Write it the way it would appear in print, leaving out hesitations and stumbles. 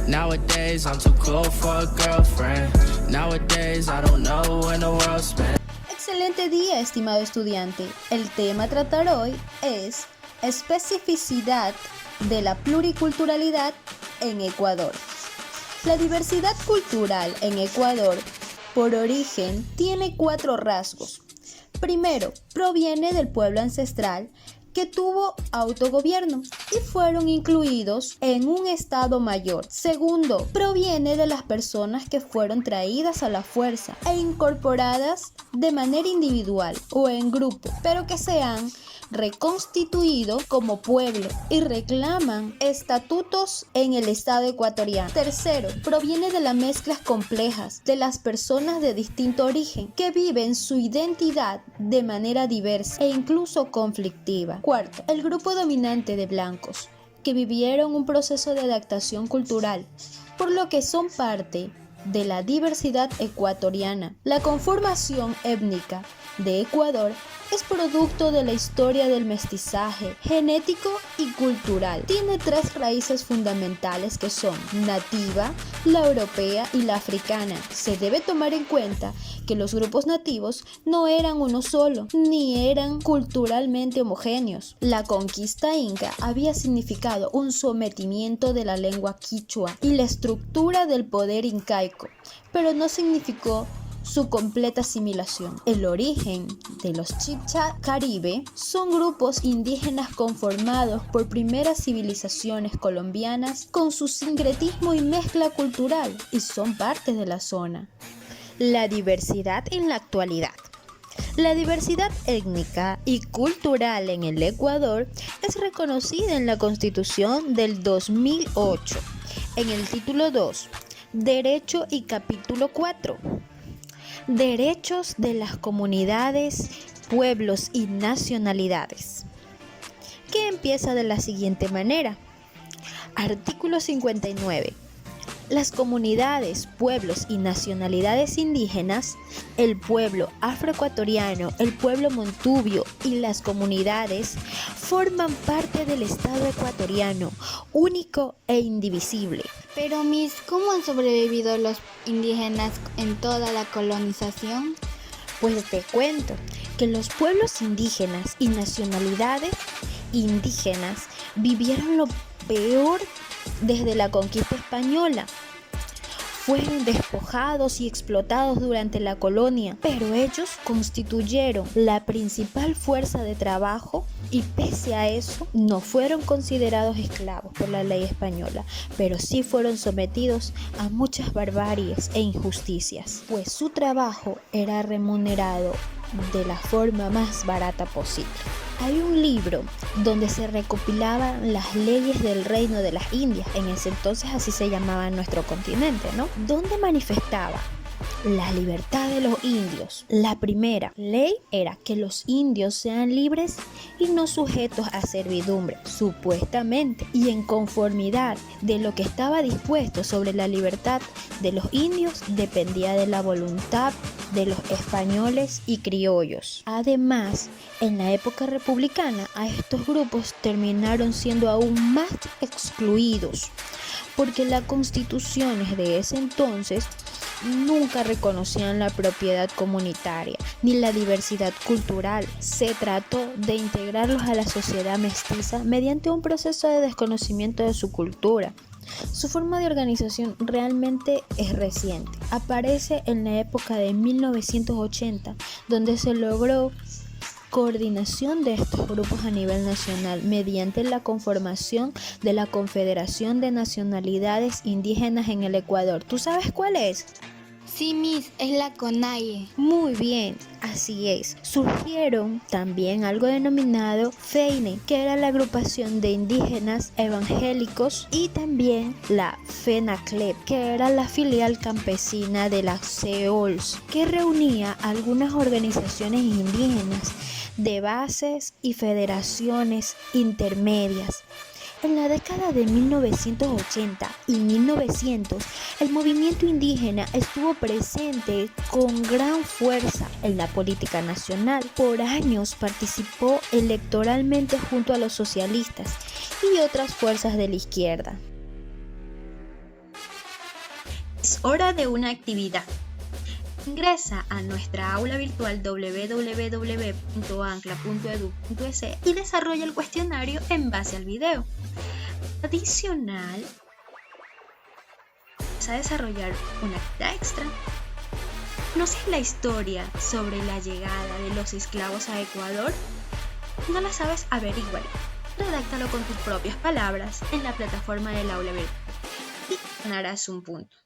Nowadays I'm too cool for a girlfriend. Nowadays I don't know when the world's spent. Excelente día, estimado estudiante. El tema a tratar hoy es especificidad de la pluriculturalidad en Ecuador. La diversidad cultural en Ecuador, por origen, tiene 4 rasgos. Primero, proviene del pueblo ancestral que tuvo autogobierno y fueron incluidos en un estado mayor. Segundo, proviene de las personas que fueron traídas a la fuerza e incorporadas de manera individual o en grupo, pero que se han reconstituido como pueblo y reclaman estatutos en el estado ecuatoriano. Tercero, proviene de las mezclas complejas de las personas de distinto origen que viven su identidad de manera diversa e incluso conflictiva. Cuarto, el grupo dominante de blancos que vivieron un proceso de adaptación cultural, por lo que son parte de la diversidad ecuatoriana. La conformación étnica de Ecuador es producto de la historia del mestizaje genético y cultural. Tiene 3 raíces fundamentales que son nativa, la europea y la africana. Se debe tomar en cuenta que los grupos nativos no eran uno solo, ni eran culturalmente homogéneos. La conquista inca había significado un sometimiento de la lengua quichua y la estructura del poder incaico, pero no significó su completa asimilación. El origen de los Chibcha Caribe son grupos indígenas conformados por primeras civilizaciones colombianas con su sincretismo y mezcla cultural y son parte de la zona. La diversidad en la actualidad. La diversidad étnica y cultural en el Ecuador es reconocida en la Constitución del 2008, en el título 2, Derecho y capítulo 4. Derechos de las comunidades, pueblos y nacionalidades, que empieza de la siguiente manera. Artículo 59. Las comunidades, pueblos y nacionalidades indígenas, el pueblo afroecuatoriano, el pueblo montubio y las comunidades forman parte del Estado ecuatoriano, único e indivisible. Pero Miss, ¿cómo han sobrevivido los indígenas en toda la colonización? Pues te cuento que los pueblos indígenas y nacionalidades indígenas vivieron lo peor desde la conquista española. Fueron despojados y explotados durante la colonia, pero ellos constituyeron la principal fuerza de trabajo y pese a eso no fueron considerados esclavos por la ley española, pero sí fueron sometidos a muchas barbaries e injusticias, pues su trabajo era remunerado de la forma más barata posible. Hay un libro donde se recopilaban las leyes del Reino de las Indias, en ese entonces así se llamaba nuestro continente, ¿no? Donde manifestaba la libertad de los indios. La primera ley era que los indios sean libres y no sujetos a servidumbre, supuestamente, y en conformidad de lo que estaba dispuesto sobre la libertad de los indios dependía de la voluntad de los españoles y criollos. Además, en la época republicana, a estos grupos terminaron siendo aún más excluidos, porque las constituciones de ese entonces nunca reconocían la propiedad comunitaria ni la diversidad cultural. Se trató de integrarlos a la sociedad mestiza mediante un proceso de desconocimiento de su cultura. Su forma de organización realmente es reciente. Aparece en la época de 1980, donde se logró coordinación de estos grupos a nivel nacional mediante la conformación de la Confederación de Nacionalidades Indígenas en el Ecuador. ¿Tú sabes cuál es? Sí, Miss, es la CONAIE. Muy bien, así es. Surgieron también algo denominado FEINE, que era la agrupación de indígenas evangélicos, y también la FENACLEP, que era la filial campesina de la CEOLS, que reunía algunas organizaciones indígenas de bases y federaciones intermedias. En la década de 1980 y 1900, el movimiento indígena estuvo presente con gran fuerza en la política nacional. Por años participó electoralmente junto a los socialistas y otras fuerzas de la izquierda. Es hora de una actividad. Ingresa a nuestra aula virtual www.ancla.edu.es y desarrolla el cuestionario en base al video. Adicional, vas a desarrollar una actividad extra. ¿Conoces la historia sobre la llegada de los esclavos a Ecuador? ¿No la sabes? Averígualo. Redáctalo con tus propias palabras en la plataforma del aula virtual y ganarás un punto.